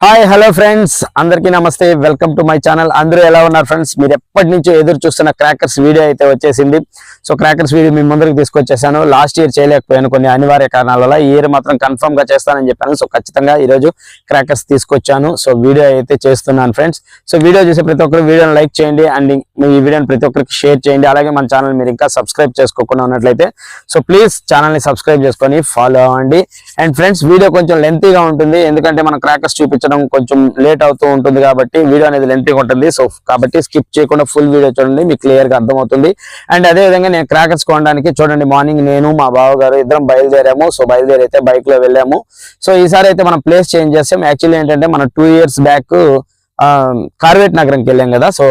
Hi hello friends, అందరికీ నమస్తే. Welcome to my channel. అందరూ ఎలా ఉన్నారు ఫ్రెండ్స్? మీరు ఎప్పటి నుంచో ఎదురు చూస్తున్న క్రాకర్స్ వీడియో అయితే వచ్చేసింది. సో క్రాకర్స్ వీడియో మీ ముందరికి తీసుకొచ్చేసాను. లాస్ట్ ఇయర్ చేయలేకపోయాను కొన్ని అనివార్య కారణాల వల్ల. ఈ ఇయర్ మాత్రం కన్ఫర్మ్ గా చేస్తానని చెప్పాను. సో ఖచ్చితంగా ఈ రోజు క్రాకర్స్ తీసుకొచ్చాను. సో వీడియో అయితే చేస్తున్నాను ఫ్రెండ్స్. సో వీడియో చూసే ప్రతి ఒక్కరు వీడియోని లైక్ చేయండి అండ్ ఈ వీడియోని ప్రతి ఒక్కరికి షేర్ చేయండి. అలాగే మన ఛానల్ మీరు ఇంకా సబ్స్క్రైబ్ చేసుకోకుండా ఉన్నట్లయితే సో ప్లీజ్ ఛానల్ ని సబ్స్క్రైబ్ చేసుకొని ఫాలో అవ్వండి. అండ్ ఫ్రెండ్స్, వీడియో కొంచెం లెంతీగా ఉంటుంది, ఎందుకంటే మనం క్రాకర్స్ చూపించడం కొంచెం లేట్ అవుతూ ఉంటుంది కాబట్టి వీడియో అనేది లెంతీగా ఉంటుంది. సో కాబట్టి స్కిప్ చేయకుండా ఫుల్ వీడియో చూడండి, మీకు క్లియర్ గా అర్థమవుతుంది. అండ్ అదే విధంగా నేను క్రాకర్స్ కొనడానికి చూడండి, మార్నింగ్ నేను మా బావ గారు ఇద్దరం బయలుదేరాము. సో బయలుదేరి అయితే బైక్ లో వెళ్ళాము. సో ఈసారి అయితే మనం ప్లేస్ చేంజ్ చేసాం. యాక్చువల్లీ ఏంటంటే మనం 2 years బ్యాక్ కార్వేట్ నగరంకి వెళ్ళాం కదా. సో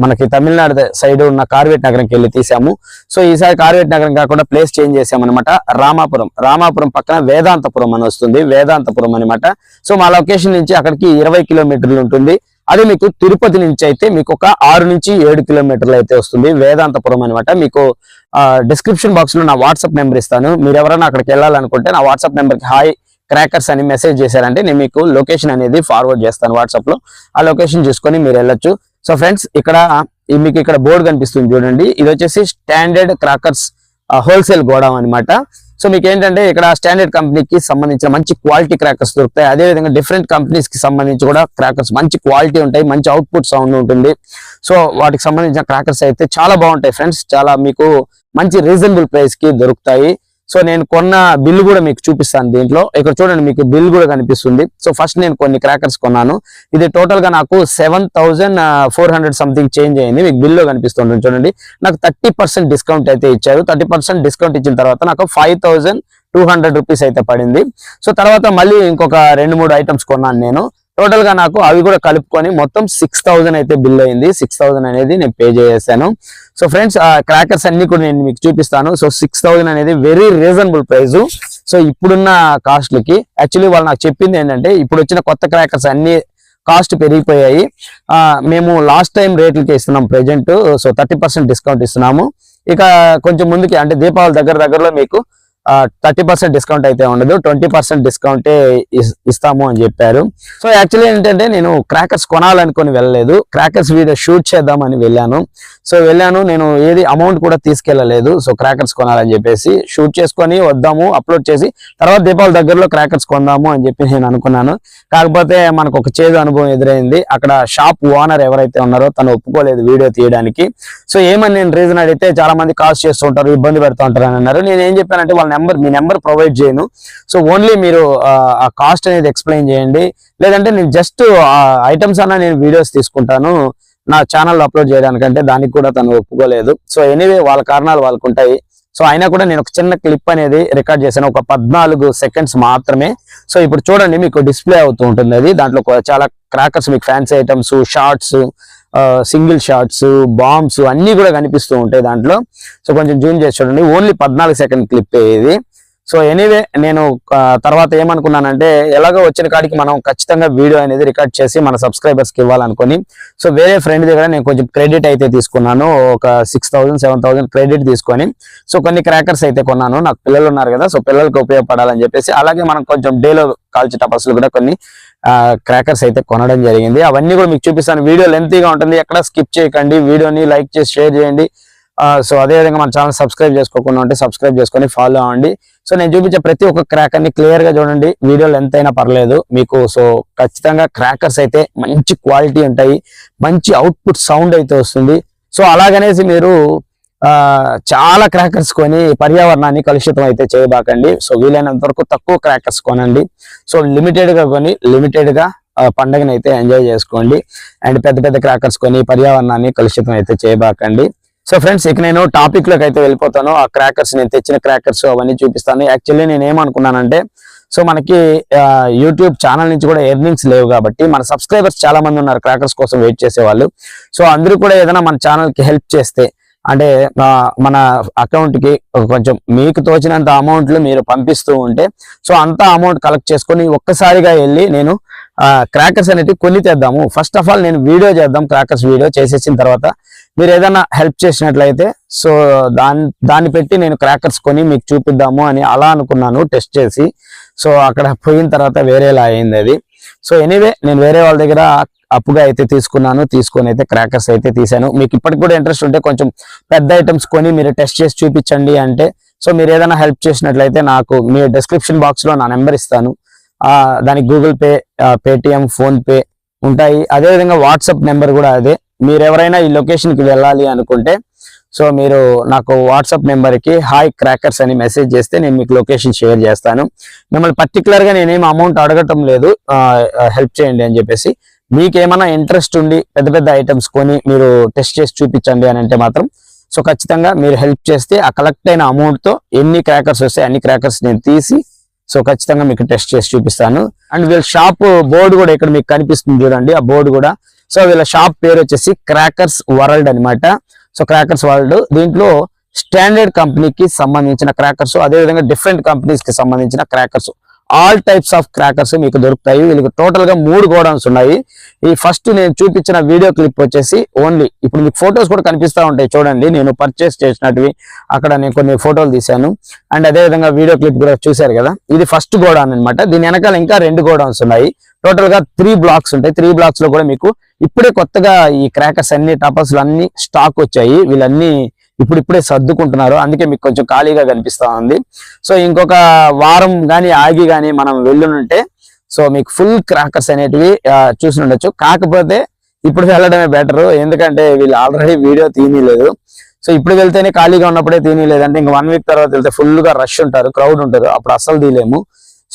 మనకి తమిళనాడు సైడ్ ఉన్న కార్వేట్ నగరంకి వెళ్ళి తీసాము. సో ఈసారి కార్వేట్ నగరం కాకుండా ప్లేస్ చేంజ్ చేసాం అనమాట. రామాపురం పక్కన వేదాంతపురం అని వస్తుంది, వేదాంతపురం అనమాట. సో మా లొకేషన్ నుంచి అక్కడికి 20 kilometers ఉంటుంది. అది మీకు తిరుపతి నుంచి అయితే మీకు ఒక 6 నుంచి 7 kilometers అయితే వస్తుంది వేదాంతపురం అనమాట. మీకు డిస్క్రిప్షన్ బాక్స్ లో నా వాట్సాప్ నెంబర్ ఇస్తాను. మీరు ఎవరైనా అక్కడికి వెళ్ళాలనుకుంటే నా వాట్సాప్ నెంబర్కి హాయ్ క్రాకర్స్ అని మెసేజ్ చేశారంటే నేను మీకు లొకేషన్ అనేది ఫార్వర్డ్ చేస్తాను వాట్సాప్ లో. ఆ లొకేషన్ చూసుకొని మీరు వెళ్ళొచ్చు. సో ఫ్రెండ్స్, మీకు ఇక్కడ బోర్డు కనిపిస్తుంది చూడండి. ఇది వచ్చేసి స్టాండర్డ్ క్రాకర్స్ హోల్సేల్ గోడౌన్ అనమాట. సో మీకు ఏంటంటే ఇక్కడ స్టాండర్డ్ కంపెనీకి సంబంధించిన మంచి క్వాలిటీ క్రాకర్స్ దొరుకుతాయి. అదే విధంగా డిఫరెంట్ కంపెనీస్ కి సంబంధించి కూడా క్రాకర్స్ మంచి క్వాలిటీ ఉంటాయి, మంచి అవుట్పుట్ సౌండ్ ఉంటుంది. సో వాటికి సంబంధించిన క్రాకర్స్ అయితే చాలా బాగుంటాయి ఫ్రెండ్స్. చాలా మీకు మంచి రీజనబుల్ ప్రైస్ కి దొరుకుతాయి. సో నేను కొన్న బిల్లు కూడా మీకు చూపిస్తాను దీంట్లో. ఇక్కడ చూడండి, మీకు బిల్ కూడా కనిపిస్తుంది. సో ఫస్ట్ నేను కొన్ని క్రాకర్స్ కొన్నాను. ఇది టోటల్ గా నాకు 7,400 సంథింగ్ చేంజ్ అయింది. మీకు బిల్లు కనిపిస్తుంది చూడండి. నాకు 30% డిస్కౌంట్ అయితే ఇచ్చారు. 30% డిస్కౌంట్ ఇచ్చిన తర్వాత నాకు 5,200 రూపీస్ అయితే పడింది. సో తర్వాత మళ్ళీ ఇంకొక 2-3 ఐటమ్స్ కొన్నాను నేను. టోటల్ గా నాకు అవి కూడా కలుపుకొని మొత్తం 6,000 అయితే బిల్ అయింది. 6,000 అనేది నేను పే చేసేసాను. సో ఫ్రెండ్స్, ఆ క్రాకర్స్ అన్ని కూడా నేను మీకు చూపిస్తాను. సో 6,000 అనేది వెరీ రీజనబుల్ ప్రైస్. సో ఇప్పుడున్న కాస్ట్లకి యాక్చువల్లీ వాళ్ళు నాకు చెప్పింది ఏంటంటే ఇప్పుడు వచ్చిన కొత్త క్రాకర్స్ అన్ని కాస్ట్ పెరిగిపోయాయి. మేము లాస్ట్ టైం రేట్లకి ఇస్తున్నాం ప్రెజెంట్. సో 30% డిస్కౌంట్ ఇస్తున్నాము. ఇక కొంచెం ముందుకి అంటే దీపావళి దగ్గరలో మీకు 30% డిస్కౌంట్ అయితే ఉండదు, 20% డిస్కౌంటే ఇస్తాము అని చెప్పారు. సో యాక్చువల్లీ ఏంటంటే నేను క్రాకర్స్ కొనాలనుకుని వెళ్ళలేదు, క్రాకర్స్ వీడియో షూట్ చేద్దామని వెళ్ళాను. సో నేను ఏది అమౌంట్ కూడా తీసుకెళ్ళలేదు. సో క్రాకర్స్ కొనాలని చెప్పేసి షూట్ చేసుకొని వద్దాము, అప్లోడ్ చేసి తర్వాత దీపావళి దగ్గరలో క్రాకర్స్ కొందాము అని చెప్పి నేను అనుకున్నాను. కాకపోతే మనకు ఒక చేదు అనుభవం ఎదురైంది. అక్కడ షాప్ ఓనర్ ఎవరైతే ఉన్నారో తను ఒప్పుకోలేదు వీడియో తీయడానికి. సో ఏమని నేను రీజన్ అడిగితే చాలా మంది కాల్ చేస్తూ ఉంటారు, ఇబ్బంది పెడుతూ ఉంటారు అని అన్నారు. నేను ఏం చెప్పానంటే మీ నెంబర్ ప్రొవైడ్ చేయను. సో ఓన్లీ మీరు ఆ కాస్ట్ అనేది ఎక్స్ప్లెయిన్ చేయండి, లేదంటే నేను జస్ట్ ఐటమ్స్ అన్నా నేను వీడియోస్ తీసుకుంటాను నా ఛానల్లో అప్లోడ్ చేయడానికంటే దానికి కూడా తను ఒప్పుకోలేదు. సో ఎనీవే వాళ్ళ కారణాలు వాళ్ళకు ఉంటాయి. సో అయినా కూడా నేను ఒక చిన్న క్లిప్ అనేది రికార్డ్ చేశాను, ఒక 14 seconds మాత్రమే. సో ఇప్పుడు చూడండి, మీకు డిస్ప్లే అవుతూ ఉంటుంది అది. దాంట్లో చాలా క్రాకర్స్, మీకు fancy items, shorts, single shots, bombs అన్ని కూడా కనిపిస్తూ ఉంటాయి దాంట్లో. సో కొంచెం జూమ్ చేసి చూడండి, ఓన్లీ 14 second క్లిప్ ఇది. సో ఎనీవే నేను తర్వాత ఏమనుకున్నానంటే ఎలాగో వచ్చిన కాడికి మనం ఖచ్చితంగా వీడియో అనేది రికార్డ్ చేసి మన సబ్స్క్రైబర్స్కి ఇవ్వాలనుకుని సో వేరే ఫ్రెండ్ దగ్గర నేను కొంచెం క్రెడిట్ అయితే తీసుకున్నాను. ఒక 6,000-7,000 క్రెడిట్ తీసుకొని సో కొన్ని క్రాకర్స్ అయితే కొన్నాను. నాకు పిల్లలు ఉన్నారు కదా, సో పిల్లలకు ఉపయోగపడాలని చెప్పేసి, అలాగే మనం కొంచెం డేలో కాల్చే టపస్లు కూడా కొన్ని క్రాకర్స్ అయితే కొనడం జరిగింది. అవన్నీ కూడా మీకు చూపిస్తాను. వీడియో లెంతీగా ఉంటుంది, ఎక్కడ స్కిప్ చేయకండి. వీడియోని లైక్ చేసి షేర్ చేయండి. సో అదేవిధంగా మన ఛానల్ సబ్స్క్రైబ్ చేసుకోకుండా ఉంటే సబ్స్క్రైబ్ చేసుకొని ఫాలో అవ్వండి. సో నేను చూపించే ప్రతి ఒక్క క్రాకర్ ని క్లియర్ గా చూడండి, వీడియోలు ఎంత అయినా పర్లేదు మీకు. సో ఖచ్చితంగా క్రాకర్స్ అయితే మంచి క్వాలిటీ ఉంటాయి, మంచి అవుట్పుట్ సౌండ్ అయితే వస్తుంది. సో అలాగనేసి మీరు చాలా క్రాకర్స్ కొని పర్యావరణాన్ని కలుషితం అయితే చేయబాకండి. సో వీలైనంత వరకు తక్కువ క్రాకర్స్ కొనండి. సో లిమిటెడ్ గా కొని లిమిటెడ్ గా పండుగను అయితే ఎంజాయ్ చేసుకోండి. అండ్ పెద్ద పెద్ద క్రాకర్స్ కొని పర్యావరణాన్ని కలుషితం అయితే చేయబాకండి. సో ఫ్రెండ్స్, ఇక నేను టాపిక్ లోకి అయితే వెళ్ళిపోతాను. ఆ క్రాకర్స్, నేను తెచ్చిన క్రాకర్స్ అవన్నీ చూపిస్తాను. యాక్చువల్లీ నేను ఏమనుకున్నానంటే సో మనకి యూట్యూబ్ ఛానల్ నుంచి కూడా ఎర్నింగ్స్ లేవు కాబట్టి మన సబ్స్క్రైబర్స్ చాలా మంది ఉన్నారు క్రాకర్స్ కోసం వెయిట్ చేసేవాళ్ళు. సో అందరూ కూడా ఏదైనా మన ఛానల్ కి హెల్ప్ చేస్తే, అంటే మన అకౌంట్ కి కొంచెం మీకు తోచినంత అమౌంట్లు మీరు పంపిస్తూ ఉంటే సో అంత అమౌంట్ కలెక్ట్ చేసుకొని ఒక్కసారిగా వెళ్ళి నేను క్రాకర్స్ అనేవి కొని తెద్దాము. ఫస్ట్ ఆఫ్ ఆల్ నేను వీడియో చేద్దాం, క్రాకర్స్ వీడియో చేసేసిన తర్వాత మీరు ఏదైనా హెల్ప్ చేసినట్లయితే సో దాన్ని పెట్టి నేను క్రాకర్స్ కొని మీకు చూపిద్దాము అని అలా అనుకున్నాను టెస్ట్ చేసి. సో అక్కడ పోయిన తర్వాత వేరేలా అయింది అది. సో ఎనీవే నేను వేరే వాళ్ళ దగ్గర అప్పుగా అయితే తీసుకొని అయితే క్రాకర్స్ అయితే తీసాను. మీకు ఇప్పటికి కూడా ఇంట్రెస్ట్ ఉంటే కొంచెం పెద్ద ఐటమ్స్ కొని మీరు టెస్ట్ చేసి చూపించండి అంటే, సో మీరు ఏదైనా హెల్ప్ చేసినట్లయితే నాకు మీ డిస్క్రిప్షన్ బాక్స్ లో నా నెంబర్ ఇస్తాను. దానికి Google pay, Paytm, phone pay ఉంటాయి. అదేవిధంగా వాట్సాప్ నెంబర్ కూడా అదే. మీరు ఎవరైనా ఈ లొకేషన్ కి వెళ్ళాలి అనుకుంటే సో మీరు నాకు వాట్సాప్ నెంబర్ కి హాయ్ క్రాకర్స్ అని మెసేజ్ చేస్తే నేను మీకు లొకేషన్ షేర్ చేస్తాను. మిమ్మల్ని పర్టికులర్ గా నేనేం అమౌంట్ అడగటం లేదు, హెల్ప్ చేయండి అని చెప్పేసి. మీకేమైనా ఇంట్రెస్ట్ ఉండి పెద్ద పెద్ద ఐటమ్స్ కొని మీరు టెస్ట్ చేసి చూపించండి అని అంటే మాత్రం సో ఖచ్చితంగా మీరు హెల్ప్ చేస్తే ఆ కలెక్ట్ అయిన అమౌంట్ తో ఎన్ని క్రాకర్స్ వస్తే అన్ని క్రాకర్స్ నేను తీసి సో ఖచ్చితంగా మీకు టెస్ట్ చేసి చూపిస్తాను. అండ్ వీళ్ళ షాప్ బోర్డు కూడా ఇక్కడ మీకు కనిపిస్తుంది చూడండి, ఆ బోర్డు కూడా. సో వీళ్ళ షాప్ పేరు వచ్చేసి క్రాకర్స్ వరల్డ్ అన్నమాట. సో క్రాకర్స్ వరల్డ్ దీంట్లో స్టాండర్డ్ కంపెనీకి సంబంధించిన క్రాకర్స్, అదేవిధంగా డిఫరెంట్ కంపెనీస్ కి సంబంధించిన crackers, all types of crackers మీకు దొరుకుతాయి. వీళ్ళకి టోటల్ గా 3 గోడౌన్స్ ఉన్నాయి. ఈ ఫస్ట్ నేను చూపించిన వీడియో క్లిప్ వచ్చేసి ఓన్లీ, ఇప్పుడు మీకు ఫొటోస్ కూడా కనిపిస్తా ఉంటాయి చూడండి, నేను పర్చేస్ చేసినట్టువి అక్కడ నేను కొన్ని ఫోటోలు తీశాను. అండ్ అదే విధంగా వీడియో క్లిప్ కూడా చూశారు కదా, ఇది ఫస్ట్ గోడౌన్ అన్నమాట. దీని వెనకాల ఇంకా 2 గోడౌన్స్ ఉన్నాయి. టోటల్ గా 3 బ్లాక్స్ ఉంటాయి. 3 బ్లాక్స్ లో కూడా మీకు ఇప్పుడే కొత్తగా ఈ క్రాకర్స్ అన్ని టపాసులు అన్ని స్టాక్ వచ్చాయి. వీళ్ళన్ని ఇప్పుడిప్పుడే సర్దుకుంటున్నారు, అందుకే మీకు కొంచెం ఖాళీగా కనిపిస్తా ఉంది. సో ఇంకొక వారం గానీ ఆగి గానీ మనం వెళ్ళుంటే సో మీకు ఫుల్ క్రాకర్స్ అనేటివి చూసి ఉండొచ్చు. కాకపోతే ఇప్పుడు వెళ్ళడమే బెటర్, ఎందుకంటే వీళ్ళు ఆల్రెడీ వీడియో తీయలేదు. సో ఇప్పుడు వెళ్తేనే ఖాళీగా ఉన్నప్పుడే తీయలేదు అంటే ఇంకా 1 వీక్ తర్వాత వెళ్తే ఫుల్ గా రష్ ఉంటారు, క్రౌడ్ ఉంటారు, అప్పుడు అస్సలు తీయలేము.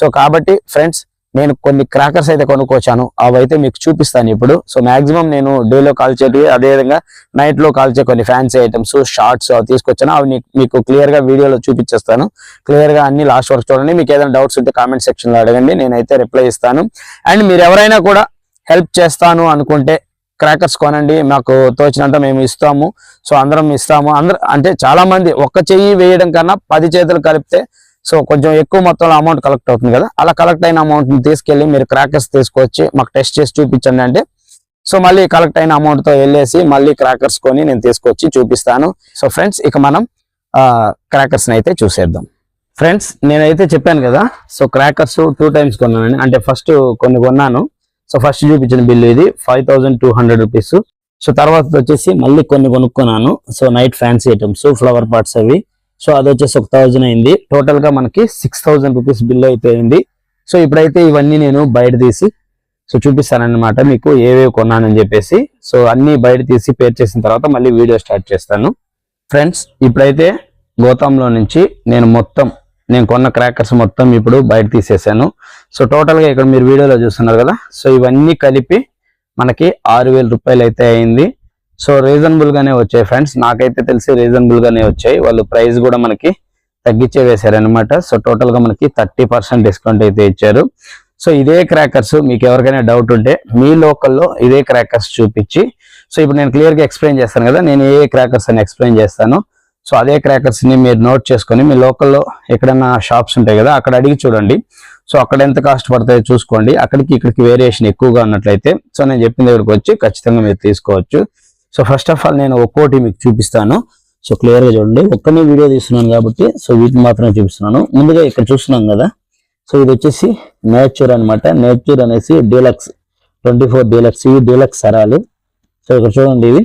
సో కాబట్టి ఫ్రెండ్స్ నేను కొన్ని క్రాకర్స్ అయితే కొనుక్కొచ్చాను, అవైతే మీకు చూపిస్తాను ఇప్పుడు. సో మాక్సిమం నేను డేలో కాల్చేటివి, అదేవిధంగా నైట్ లో కాల్చే కొన్ని ఫ్యాన్సీ ఐటమ్స్, షార్ట్స్ అవి తీసుకొచ్చాను. అవి మీకు క్లియర్ గా వీడియోలో చూపించేస్తాను. క్లియర్ గా అన్ని లాస్ట్ వరకు చూడండి. మీకు ఏదైనా డౌట్స్ ఉంటే కామెంట్ సెక్షన్ లో అడగండి, నేనైతే రిప్లై ఇస్తాను. అండ్ మీరు ఎవరైనా కూడా హెల్ప్ చేస్తాను అనుకుంటే క్రాకర్స్ కొనండి, మాకు తోచినంత మేము ఇస్తాము. సో అందరం ఇస్తాము. అంటే చాలా మంది ఒక్క చెయ్యి వేయడం కన్నా 10 చేతులు కలిపితే సో కొంచెం ఎక్కువ మొత్తంలో అమౌంట్ కలెక్ట్ అవుతుంది కదా, అలా కలెక్ట్ అయిన అమౌంట్ ని తీసుకెళ్లి మీరు క్రాకర్స్ తీసుకొచ్చి మాకు టెస్ట్ చేసి చూపించండి అంటే సో మళ్ళీ కలెక్ట్ అయిన అమౌంట్ తో వెళ్ళేసి మళ్ళీ క్రాకర్స్ కొని నేను తీసుకొచ్చి చూపిస్తాను. సో ఫ్రెండ్స్ ఇక మనం క్రాకర్స్ అయితే చూసేద్దాం. ఫ్రెండ్స్ నేనైతే చెప్పాను కదా, సో క్రాకర్స్ 2 టైమ్స్ కొన్నాను. అంటే ఫస్ట్ కొన్ని కొన్నాను. సో ఫస్ట్ చూపించిన బిల్లు ఇది 5200 రూపీస్. సో తర్వాత వచ్చేసి మళ్ళీ కొన్ని కొనుక్కున్నాను. So night fancy items, flower pots అవి. సో అది వచ్చేసి 1000 అయింది. టోటల్ గా మనకి 6000 రూపీస్ బిల్ అయితే అయింది. సో ఇప్పుడైతే ఇవన్నీ నేను బయట తీసి సో చూపిస్తానన్నమాట మీకు ఏవేవి కొన్నానని చెప్పేసి. సో అన్ని బయట తీసి పేర్ చేసిన తర్వాత మళ్ళీ వీడియో స్టార్ట్ చేస్తాను. ఫ్రెండ్స్ ఇప్పుడైతే గోతాంలో నుంచి నేను కొన్న క్రాకర్స్ మొత్తం ఇప్పుడు బయట తీసేసాను. సో టోటల్ గా ఇక్కడ మీరు వీడియోలో చూస్తున్నారు కదా, సో ఇవన్నీ కలిపి మనకి 6000 రూపాయలు అయితే అయింది. సో రీజనబుల్ గానే వచ్చాయి ఫ్రెండ్స్, నాకైతే తెలిసి రీజనబుల్ గానే వచ్చాయి. వాళ్ళు ప్రైస్ కూడా మనకి తగ్గించే వేశారు అనమాట. సో టోటల్ గా మనకి 30% డిస్కౌంట్ అయితే ఇచ్చారు. సో ఇదే క్రాకర్స్ మీకు ఎవరికైనా డౌట్ ఉంటే మీ లోకల్లో ఇదే క్రాకర్స్ చూపించి, సో ఇప్పుడు నేను క్లియర్ గా ఎక్స్ప్లెయిన్ చేస్తాను కదా, నేను ఏ క్రాకర్స్ అని ఎక్స్ప్లెయిన్ చేస్తాను. సో అదే క్రాకర్స్ ని మీరు నోట్ చేసుకొని మీ లోకల్లో ఎక్కడైనా షాప్స్ ఉంటాయి కదా, అక్కడ అడిగి చూడండి. సో అక్కడ ఎంత కాస్ట్ పడతాయో చూసుకోండి. అక్కడికి ఇక్కడికి వేరియేషన్ ఎక్కువగా ఉన్నట్లయితే సో నేను చెప్పిన దగ్గరకు వచ్చి ఖచ్చితంగా మీరు తీసుకోవచ్చు. సో ఫస్ట్ ఆఫ్ ఆల్ నేను ఒక్కోటి మీకు చూపిస్తాను. సో క్లియర్ గా చూడండి, ఒక్కనే వీడియో తీస్తున్నాను కాబట్టి సో వీటిని మాత్రమే చూపిస్తున్నాను. ముందుగా ఇక్కడ చూస్తున్నాం కదా, సో ఇది వచ్చేసి నేచర్ అన్నమాట. నేచర్ అనేసి డీలక్స్ 24 డీలక్స్, ఇవి డీలక్స్ సరాలు. సో ఇక్కడ చూడండి, ఇవి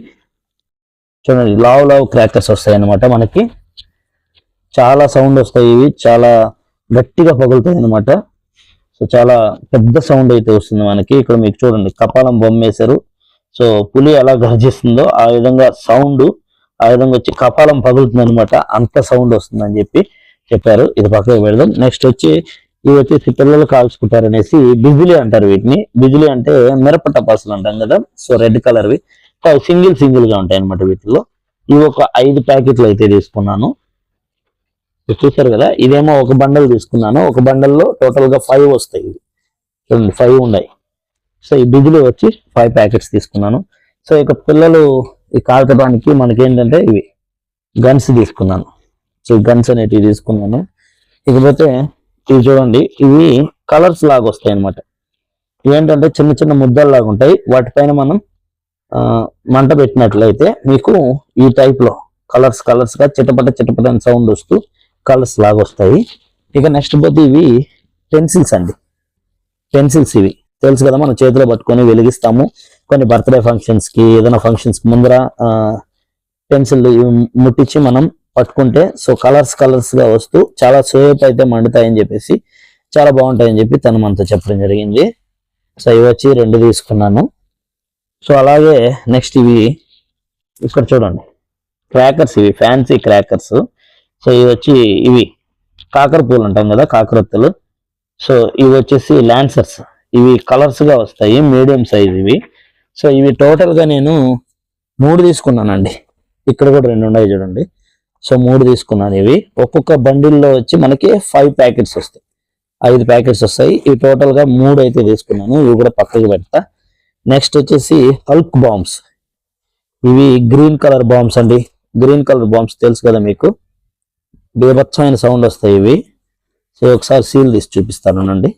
చూడండి లావ్ క్రాకర్స్ వస్తాయి అన్నమాట. మనకి చాలా సౌండ్ వస్తాయి, ఇవి చాలా గట్టిగా పగులుతాయి అన్నమాట. సో చాలా పెద్ద సౌండ్ అయితే వస్తుంది మనకి. ఇక్కడ మీకు చూడండి కపాలం బొమ్మ వేశారు. సో పులి ఎలా గర్జిస్తుందో ఆ విధంగా సౌండ్, ఆ విధంగా వచ్చి కపాలం పగులుతుంది అనమాట, అంత సౌండ్ వస్తుంది అని చెప్పారు. ఇది పక్కకు పెడదాం. నెక్స్ట్ వచ్చి ఇవి వచ్చేసి పిల్లలు కాల్చుకుంటారు అనేసి బిజిలీ అంటారు వీటిని. బిజిలీ అంటే మిరప టపాసులు అంటాం కదా, సో రెడ్ కలర్వి సింగిల్ గా ఉంటాయి అనమాట వీటిలో. ఇవి ఒక 5 ప్యాకెట్లు అయితే తీసుకున్నాను. చూసారు కదా, ఇదేమో ఒక బండల్ తీసుకున్నాను. ఒక బండల్లో టోటల్ గా 5 వస్తాయి. ఇవి చూడండి 5 ఉన్నాయి. సో ఈ బిజిలీ వచ్చి 5 ప్యాకెట్స్ తీసుకున్నాను. సో ఇక పిల్లలు ఈ కాల్చడానికి మనకేంటంటే ఇవి గన్స్ తీసుకున్నాను. సో గన్స్ అనేటివి తీసుకున్నాను. ఇకపోతే ఇవి చూడండి, ఇవి కలర్స్ లాగా వస్తాయి అనమాట. ఇవేంటంటే చిన్న చిన్న ముద్దల్లాగా ఉంటాయి. వాటిపైన మనం మంట పెట్టినట్లయితే మీకు ఈ టైప్ లో కలర్స్ గా చిటపట అని సౌండ్ వస్తూ కలర్స్ లాగా వస్తాయి. ఇక నెక్స్ట్ పోతే ఇవి పెన్సిల్స్ అండి. పెన్సిల్స్ ఇవి తెలుసు కదా, మనం చేతిలో పట్టుకొని వెలిగిస్తాము. కొన్ని బర్త్డే ఫంక్షన్స్ కి, ఏదైనా ఫంక్షన్స్ కి ముందర పెన్సిల్ ముట్టించి మనం పట్టుకుంటే సో కలర్స్ గా వస్తూ చాలా సేపు అయితే మండుతాయని చెప్పేసి, చాలా బాగుంటాయని చెప్పి తను మనతో చెప్పడం జరిగింది. సో ఇవి వచ్చి 2 తీసుకున్నాను. సో అలాగే నెక్స్ట్ ఇవి ఇక్కడ చూడండి, క్రాకర్స్, ఇవి ఫ్యాన్సీ క్రాకర్స్. సో ఇవి వచ్చి ఇవి కాకర పూలు అంటాం కదా, కాకరొత్తులు. సో ఇవి వచ్చేసి ల్యాన్సర్స్, ఇవి కలర్స్ గా వస్తాయి, మీడియం సైజ్ ఇవి. సో ఇవి టోటల్ గా నేను 3 తీసుకున్నానండి. ఇక్కడ కూడా 2 ఉన్నాయి చూడండి. సో 3 తీసుకున్నాను. ఇవి ఒక్కొక్క బండిల్లో వచ్చి మనకి 5 ప్యాకెట్స్ వస్తాయి, 5 ప్యాకెట్స్ వస్తాయి. ఇవి టోటల్ గా 3 అయితే తీసుకున్నాను. ఇవి కూడా పక్కకి పెడతా. నెక్స్ట్ వచ్చేసి హల్క్ బాంబ్స్, ఇవి గ్రీన్ కలర్ బాంబ్స్ అండి. గ్రీన్ కలర్ బాంబ్స్ తెలుసు కదా మీకు, బీభత్సమైన సౌండ్ వస్తాయి ఇవి. సో ఒకసారి సీల్ తీసి చూపిస్తానండి.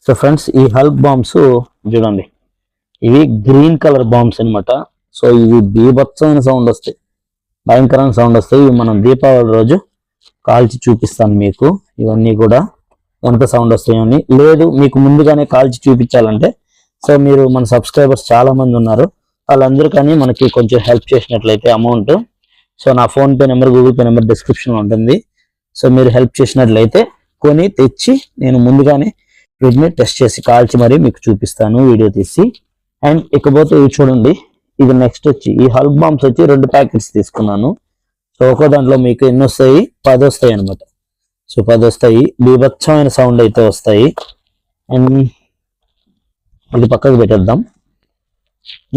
సో ఫ్రెండ్స్, ఈ హల్క్ బాంబ్స్ చూడండి, ఇవి గ్రీన్ కలర్ బాంబ్స్ అనమాట. సో ఇవి బీభత్సమైన సౌండ్ వస్తాయి, భయంకరమైన సౌండ్ వస్తాయి. ఇవి మనం దీపావళి రోజు కాల్చి చూపిస్తాను మీకు, ఇవన్నీ కూడా ఎంత సౌండ్ వస్తాయని. లేదు మీకు ముందుగానే కాల్చి చూపించాలంటే, సో మీరు మన సబ్స్క్రైబర్స్ చాలా మంది ఉన్నారు, వాళ్ళందరికీ మనకి కొంచెం హెల్ప్ చేసినట్లయితే అమౌంట్, సో నా PhonePe number, Google pay number డిస్క్రిప్షన్లో ఉంటుంది. సో మీరు హెల్ప్ చేసినట్లయితే కొని తెచ్చి నేను ముందుగానే వీటిని టెస్ట్ చేసి కాల్చి మరీ మీకు చూపిస్తాను వీడియో తీసి. అండ్ ఇకపోతే ఇవి చూడండి, ఇది నెక్స్ట్ వచ్చి ఈ హల్క్ బాంబ్స్ వచ్చి 2 ప్యాకెట్స్ తీసుకున్నాను. సో ఒక్కో దాంట్లో మీకు ఎన్ని వస్తాయి, 10 వస్తాయి అనమాట. సో 10 వస్తాయి, బీభత్సమైన సౌండ్ అయితే వస్తాయి. అండ్ ఇది పక్కకు పెట్టేద్దాం.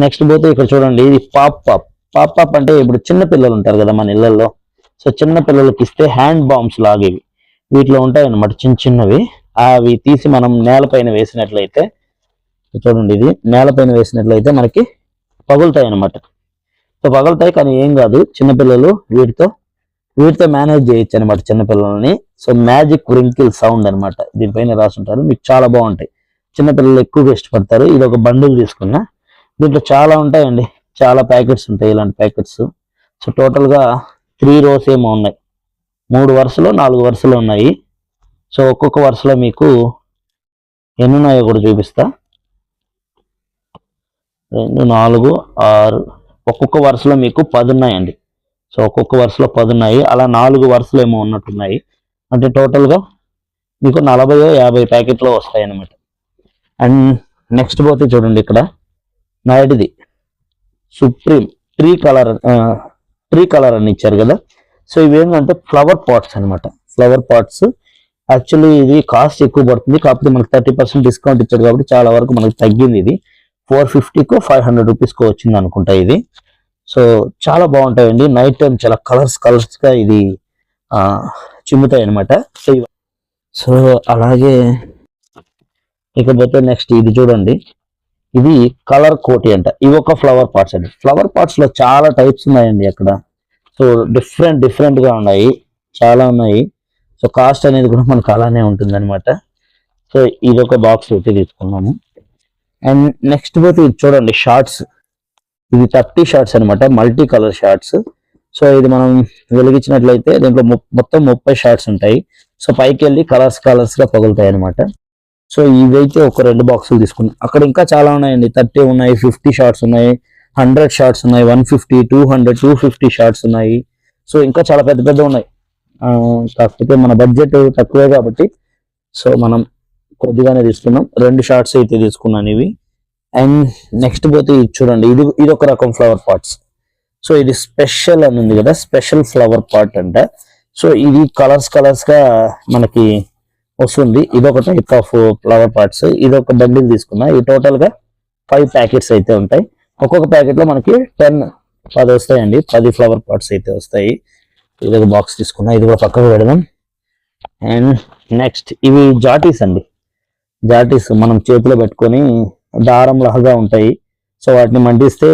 నెక్స్ట్ పోతే ఇక్కడ చూడండి, ఇది పాప్ అంటే ఇప్పుడు చిన్న పిల్లలు ఉంటారు కదా మన ఇళ్లలో, సో చిన్న పిల్లలకి ఇస్తే హ్యాండ్ బాంబ్స్ లాగేవి వీటిలో ఉంటాయి అనమాట, చిన్నవి. అవి తీసి మనం నేలపైన వేసినట్లయితే చూడండి, ఇది నేలపైన వేసినట్లయితే మనకి పగులుతాయి అనమాట. సో పగులుతాయి కానీ ఏం కాదు, చిన్నపిల్లలు వీటితో మేనేజ్ చేయొచ్చు అనమాట చిన్నపిల్లల్ని. సో మ్యాజిక్ వ్రింకిల్ సౌండ్ అనమాట, దీనిపైన రాసుంటారు. మీకు చాలా బాగుంటాయి, చిన్నపిల్లలు ఎక్కువగా ఇష్టపడతారు. ఇది ఒక బండిల్ తీసుకున్నా, దీంట్లో చాలా ఉంటాయండి, చాలా ప్యాకెట్స్ ఉంటాయి ఇలాంటి ప్యాకెట్స్. సో టోటల్ గా 3 rows ఏమో ఉన్నాయి, 3 వరుసలో 4 వరుసలు ఉన్నాయి. సో ఒక్కొక్క వరుసలో మీకు ఎన్ని ఉన్నాయో కూడా చూపిస్తా. 2, 4, 6, ఒక్కొక్క వరుసలో మీకు 10 ఉన్నాయండి. సో ఒక్కొక్క వరుసలో 10 ఉన్నాయి. అలా 4 వరుసలు ఏమో ఉన్నట్టున్నాయి. అంటే టోటల్ గా మీకు 40-50 ప్యాకెట్లు వస్తాయి అన్నమాట. అండ్ నెక్స్ట్ పోతే చూడండి, ఇక్కడ నైట్ది సుప్రీం ట్రీ కలర్ అని ఇచ్చారు కదా. సో ఇవి ఏంటంటే ఫ్లవర్ పాట్స్ అనమాట. ఫ్లవర్ పాట్స్ యాక్చువల్లీ ఇది కాస్ట్ ఎక్కువ పడుతుంది, కాకపోతే మనకి 30% డిస్కౌంట్ ఇచ్చాడు కాబట్టి చాలా వరకు మనకి తగ్గింది. ఇది 450కో 500 రూపీస్కో వచ్చింది అనుకుంటా ఇది. సో చాలా బాగుంటాయండి, నైట్ టైం చాలా కలర్స్ గా ఇది చిమ్ముతాయి అనమాట. సో అలాగే ఇకపోతే నెక్స్ట్ ఇది చూడండి, ఇది కలర్ కోటి అంట. ఇవి ఒక ఫ్లవర్ పాట్స్ అండి. ఫ్లవర్ పాట్స్ లో చాలా టైప్స్ ఉన్నాయండి అక్కడ. సో డిఫరెంట్ గా ఉన్నాయి, చాలా ఉన్నాయి. సో కాస్ట్ అనేది కూడా మనకు అలానే ఉంటుంది అనమాట. సో ఇది ఒక బాక్స్ అయితే తీసుకున్నాము. అండ్ నెక్స్ట్ పోతే ఇది చూడండి, షార్ట్స్. ఇది 30 షార్ట్స్ అనమాట, మల్టీ కలర్ షార్ట్స్. సో ఇది మనం వెలిగించినట్లయితే దీంట్లో మొత్తం 30 షార్ట్స్ ఉంటాయి. సో పైకి వెళ్ళి కలర్స్ గా పగులుతాయి అనమాట. సో ఇవైతే ఒక 2 బాక్సులు తీసుకున్నాం. అక్కడ ఇంకా చాలా ఉన్నాయండి, 30 ఉన్నాయి, 50 షార్ట్స్ ఉన్నాయి, 100 షార్ట్స్ ఉన్నాయి, 150, 200, 250 షార్ట్స్ ఉన్నాయి. సో ఇంకా చాలా పెద్ద ఉన్నాయి. కాకపోతే మన బడ్జెట్ తక్కువే కాబట్టి సో మనం కొద్దిగానే తీసుకున్నాం. 2 షార్ట్స్ అయితే తీసుకున్నాను ఇవి. అండ్ నెక్స్ట్ పోతే ఇది చూడండి, ఇది ఒక రకం ఫ్లవర్ పాట్స్. సో ఇది స్పెషల్ అని ఉంది కదా, స్పెషల్ ఫ్లవర్ పాట్ అంట. సో ఇది కలర్స్ గా మనకి వస్తుంది. ఇదొక టైప్ ఆఫ్ ఫ్లవర్ పాట్స్. ఇది ఒక బండిల్ తీసుకున్నా. ఇది టోటల్ గా 5 ప్యాకెట్స్ అయితే ఉంటాయి. ఒక్కొక్క ప్యాకెట్ లో మనకి 10 వస్తాయండి, 10 ఫ్లవర్ పాట్స్ అయితే వస్తాయి. ఇది ఒక బాక్స్ తీసుకున్నా, ఇది కూడా పక్కకు పెడదాం. అండ్ నెక్స్ట్ ఇవి జాటీస్ అండి. జాటీస్ మనం చేతిలో పెట్టుకొని దారం లాగా ఉంటాయి. సో వాటిని మంటిస్తే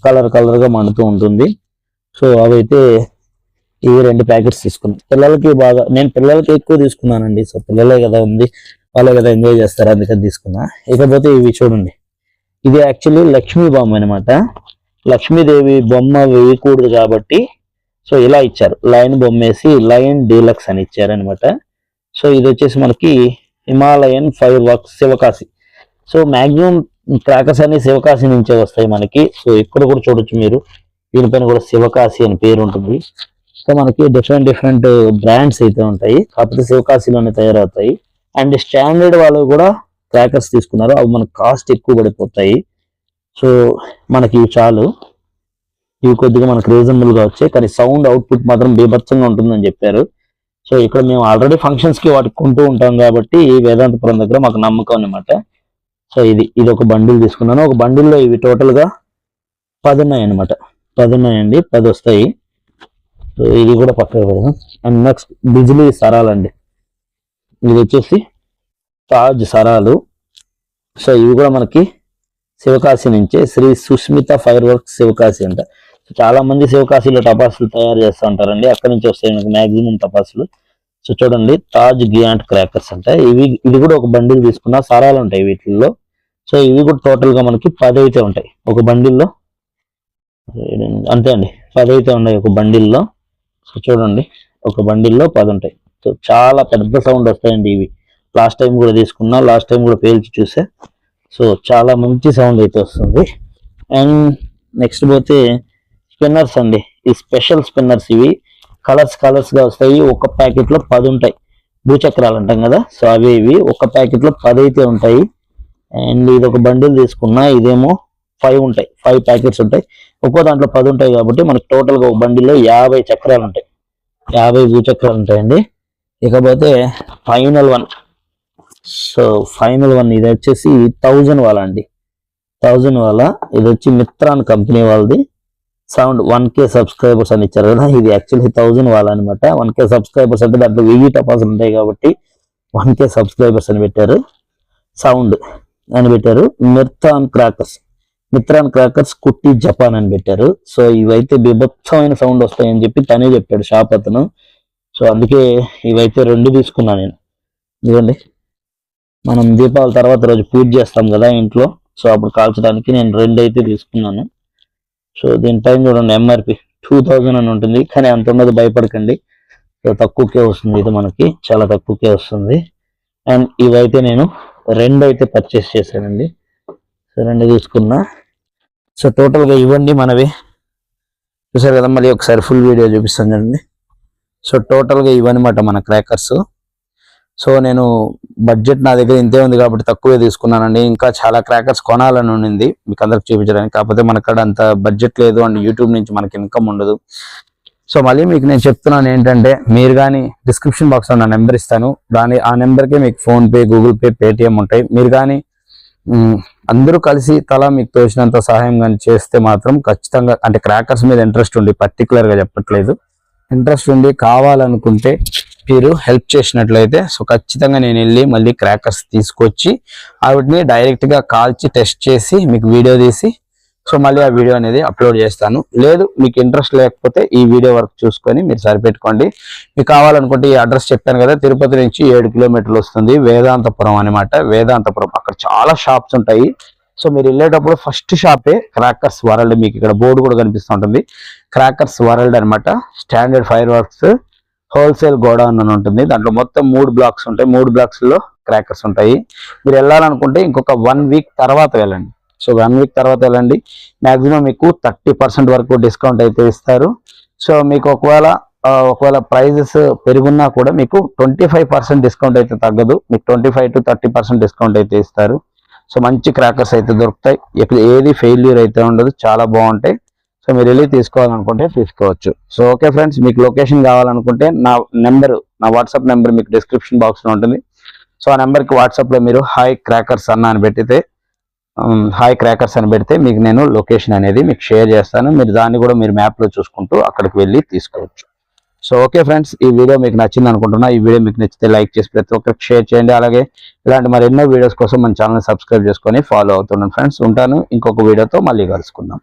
కలర్ గా మండుతూ ఉంటుంది. సో అవైతే ఈ 2 ప్యాకెట్స్ తీసుకున్నాను. పిల్లలకి నేను పిల్లలకి ఎక్కువ తీసుకున్నానండి. సో పిల్లలే కదా ఉంది, వాళ్ళే కదా ఎంజాయ్ చేస్తారు, అందుకని తీసుకున్నా. ఇకపోతే ఇవి చూడండి, ఇది యాక్చువల్లీ లక్ష్మీ బొమ్మ అనమాట. లక్ష్మీదేవి బొమ్మ వేయకూడదు కాబట్టి సో ఇలా ఇచ్చారు, లయన్ బొమ్మ వేసి లయన్ డీలక్స్ అని ఇచ్చారు అనమాట. సో ఇది వచ్చేసి మనకి Himalayan fire works Sivakasi. So maximum crackers అన్ని శివకాశి నుంచే వస్తాయి మనకి. సో ఇక్కడ కూడా చూడొచ్చు మీరు, దీనిపైన కూడా శివకాశి అని పేరు ఉంటుంది. సో మనకి డిఫరెంట్ బ్రాండ్స్ అయితే ఉంటాయి, కాకపోతే శివకాశిలోనే తయారవుతాయి. అండ్ స్టాండర్డ్ వాళ్ళు కూడా క్రాకర్స్ తీసుకున్నారు, అవి మనకు కాస్ట్ ఎక్కువ పడిపోతాయి. సో మనకి ఇవి చాలు, ఇవి కొద్దిగా మనకు రీజనబుల్ గా వచ్చాయి, కానీ సౌండ్ అవుట్పుట్ మాత్రం బీభత్సంగా ఉంటుందని చెప్పారు. సో ఇక్కడ మేము ఆల్రెడీ ఫంక్షన్స్ కి వాటికి కొంటూ ఉంటాం కాబట్టి ఈ వేదాంతపురం దగ్గర మాకు నమ్మకం అన్నమాట. సో ఇది ఒక బండిల్ తీసుకున్నాను. ఒక బండిల్లో ఇవి టోటల్ గా 10 ఉన్నాయి అనమాట. 10 ఉన్నాయండి, 10 వస్తాయి. సో ఇది కూడా పక్కన పెడదాం. అండ్ నెక్స్ట్ బిజిలీ సరాలండి, ఇది వచ్చేసి తాజ్ సరాలు. సో ఇవి కూడా మనకి శివకాశి నుంచే, శ్రీ సుస్మిత ఫైర్ వర్క్స్ శివకాశి అంట. చాలా మంది శివకాశిలో టపాసులు తయారు చేస్తూ ఉంటారండి, అక్కడి నుంచి వస్తాయి మనకి మ్యాక్సిమం టపాసులు. సో చూడండి, తాజ్ గియాంట్ క్రాకర్స్ అంటే ఇది కూడా ఒక బండిల్ తీసుకున్న సరాలు ఉంటాయి వీటిల్లో. సో ఇవి కూడా టోటల్ గా మనకి 10 అయితే ఉంటాయి ఒక బండిల్లో, అంతే అండి, 10 అయితే ఉన్నాయి ఒక బండిల్లో. సో చూడండి, ఒక బండిల్లో 10 ఉంటాయి. సో చాలా పెద్ద సౌండ్ వస్తాయండి ఇవి. లాస్ట్ టైం కూడా తీసుకున్నా, లాస్ట్ టైం కూడా పేల్చి చూసా. సో చాలా మంచి సౌండ్ అయితే వస్తుంది. అండ్ నెక్స్ట్ పోతే స్పిన్నర్స్ అండి, ఈ స్పెషల్ స్పిన్నర్స్, ఇవి కలర్స్ గా వస్తాయి. ఒక ప్యాకెట్ లో 10 ఉంటాయి, భూచక్రాలు అంటాం కదా. సో అవి ఇవి ఒక ప్యాకెట్ లో 10 అయితే ఉంటాయి. అండ్ ఇది ఒక బండిల్ తీసుకున్నా, ఇదేమో 5 ఉంటాయి, 5 ప్యాకెట్స్ ఉంటాయి. ఒక్కో దాంట్లో 10 ఉంటాయి కాబట్టి మనకి టోటల్ గా ఒక బండిల్లో 50 చక్రాలు ఉంటాయి, 50 భూచక్రాలు ఉంటాయండి. ఇకపోతే final one. So final one ఇది వచ్చేసి 1000 వాలా అండి, 1000 వాలా. ఇది వచ్చి మిత్రాన్ కంపెనీ వాళ్ళది. సౌండ్ 1K సబ్స్క్రైబర్స్ అని ఇచ్చారు కదా, ఇది యాక్చువల్లీ 1000 వాలా అనమాట. 1K సబ్స్క్రైబర్స్ అంటే దాంట్లో 1000 టపాసులు ఉంటాయి కాబట్టి 1K సబ్స్క్రైబర్స్ అని పెట్టారు. సౌండ్ అని పెట్టారు. మిత్రాన్ క్రాకర్స్ కుట్టి జపాన్ అని పెట్టారు. సో ఇవైతే బీభత్సమైన సౌండ్ వస్తాయని చెప్పి తనే చెప్పాడు షాప్ అతను. సో అందుకే ఇవైతే 2 తీసుకున్నాను నేను. ఇదిగోండి, మనం దీపావళి తర్వాత రోజు పూజ చేస్తాం కదా ఇంట్లో, సో అప్పుడు కాల్చడానికి నేను 2 అయితే తీసుకున్నాను. సో దీనిపైన చూడండి, MRP 2000 అని ఉంటుంది, కానీ అంత ఉండదు, భయపడకండి. సో తక్కువకే వస్తుంది, ఇది మనకి చాలా తక్కువకే వస్తుంది. అండ్ ఇవైతే నేను 2 అయితే పర్చేస్ చేశానండి. సో 2 తీసుకున్నా. సో టోటల్ గా ఇవ్వండి మనవి, చూసారు కదా. మళ్ళీ ఒకసారి ఫుల్ వీడియో చూపిస్తాను చూడండి. సో టోటల్ గా ఇవన్నమాట మన క్రాకర్స్. సో నేను బడ్జెట్ నా దగ్గర ఇంతే ఉంది కాబట్టి తక్కువే తీసుకున్నానండి. ఇంకా చాలా క్రాకర్స్ కొనాలని ఉండింది మీకు అందరికి చూపించడానికి, కాకపోతే మనక్కడ అంత బడ్జెట్ లేదు అండ్ యూట్యూబ్ నుంచి మనకి ఇన్కమ్ ఉండదు. సో మళ్ళీ మీకు నేను చెప్తున్నాను ఏంటంటే, మీరు కానీ డిస్క్రిప్షన్ బాక్స్లో నా నెంబర్ ఇస్తాను, ఆ నెంబర్కే మీకు ఫోన్పే, గూగుల్ పే, పేటిఎం ఉంటాయి. మీరు కానీ అందరూ కలిసి తలా మీకు తోచినంత సహాయం కానీ చేస్తే మాత్రం ఖచ్చితంగా, అంటే క్రాకర్స్ మీద ఇంట్రెస్ట్ ఉండి, పర్టికులర్ గా చెప్పట్లేదు, ఇంట్రెస్ట్ ఉండి కావాలనుకుంటే మీరు హెల్ప్ చేసినట్లయితే, సో ఖచ్చితంగా నేను వెళ్ళి మళ్ళీ క్రాకర్స్ తీసుకొచ్చి వాటిని డైరెక్ట్ గా కాల్చి టెస్ట్ చేసి మీకు వీడియో తీసి, సో మళ్ళీ ఆ వీడియో అనేది అప్లోడ్ చేస్తాను. లేదు మీకు ఇంట్రెస్ట్ లేకపోతే ఈ వీడియో వరకు చూసుకొని మీరు సరిపెట్టుకోండి. మీకు కావాలనుకుంటే ఈ అడ్రస్ చెప్పాను కదా, తిరుపతి నుంచి 7 కిలోమీటర్లు వస్తుంది, వేదాంతపురం అనమాట. వేదాంతపురం, అక్కడ చాలా షాప్స్ ఉంటాయి. సో మీరు వెళ్ళేటప్పుడు ఫస్ట్ షాపే క్రాకర్స్ వరల్డ్, మీకు ఇక్కడ బోర్డు కూడా కనిపిస్తుంటుంది, క్రాకర్స్ వరల్డ్ అనమాట. Standard fire works wholesale godown అని ఉంటుంది. దాంట్లో మొత్తం 3 బ్లాక్స్ ఉంటాయి, 3 బ్లాక్స్ లో క్రాకర్స్ ఉంటాయి. మీరు వెళ్ళాలనుకుంటే ఇంకొక 1 వీక్ తర్వాత వెళ్ళండి. సో 1 వీక్ తర్వాత వెళ్ళండి, మాక్సిమం మీకు 30% వరకు డిస్కౌంట్ అయితే ఇస్తారు. సో మీకు ఒకవేళ ప్రైజెస్ పెరుగున్నా కూడా మీకు 25% డిస్కౌంట్ అయితే తగ్గదు, మీకు 25 to 30% డిస్కౌంట్ అయితే ఇస్తారు. సో మంచి క్రాకర్స్ అయితే దొరుకుతాయి, ఏది ఫెయిల్యూర్ అయితే ఉండదు, చాలా బాగుంటాయి. సో మీరు వెళ్ళి తీసుకోవాలనుకుంటే తీసుకోవచ్చు. సో ఓకే ఫ్రెండ్స్, మీకు లొకేషన్ కావాలనుకుంటే నా వాట్సాప్ నెంబర్ మీకు డిస్క్రిప్షన్ బాక్స్ లో ఉంటుంది. సో ఆ నెంబర్కి వాట్సాప్ లో మీరు హాయ్ క్రాకర్స్ అని పెడితే మీకు నేను లొకేషన్ అనేది మీకు షేర్ చేస్తాను. మీరు దాన్ని కూడా మీరు మ్యాప్ లో చూసుకుంటూ అక్కడికి వెళ్ళి తీసుకోవచ్చు. సో ఓకే ఫ్రెండ్స్, ఈ వీడియో మీకు నచ్చింది అనుకుంటున్నా. ఈ వీడియో మీకు నచ్చితే లైక్ చేసి ప్రతి ఒక్కరికి షేర్ చేయండి. అలాగే ఇలాంటి మరి ఎన్నో వీడియోస్ కోసం మన ఛానల్ సబ్స్క్రైబ్ చేసుకొని ఫాలో అవుతున్నాను ఫ్రెండ్స్. ఉంటాను, ఇంకొక వీడియోతో మళ్ళీ కలుసుకుందాం.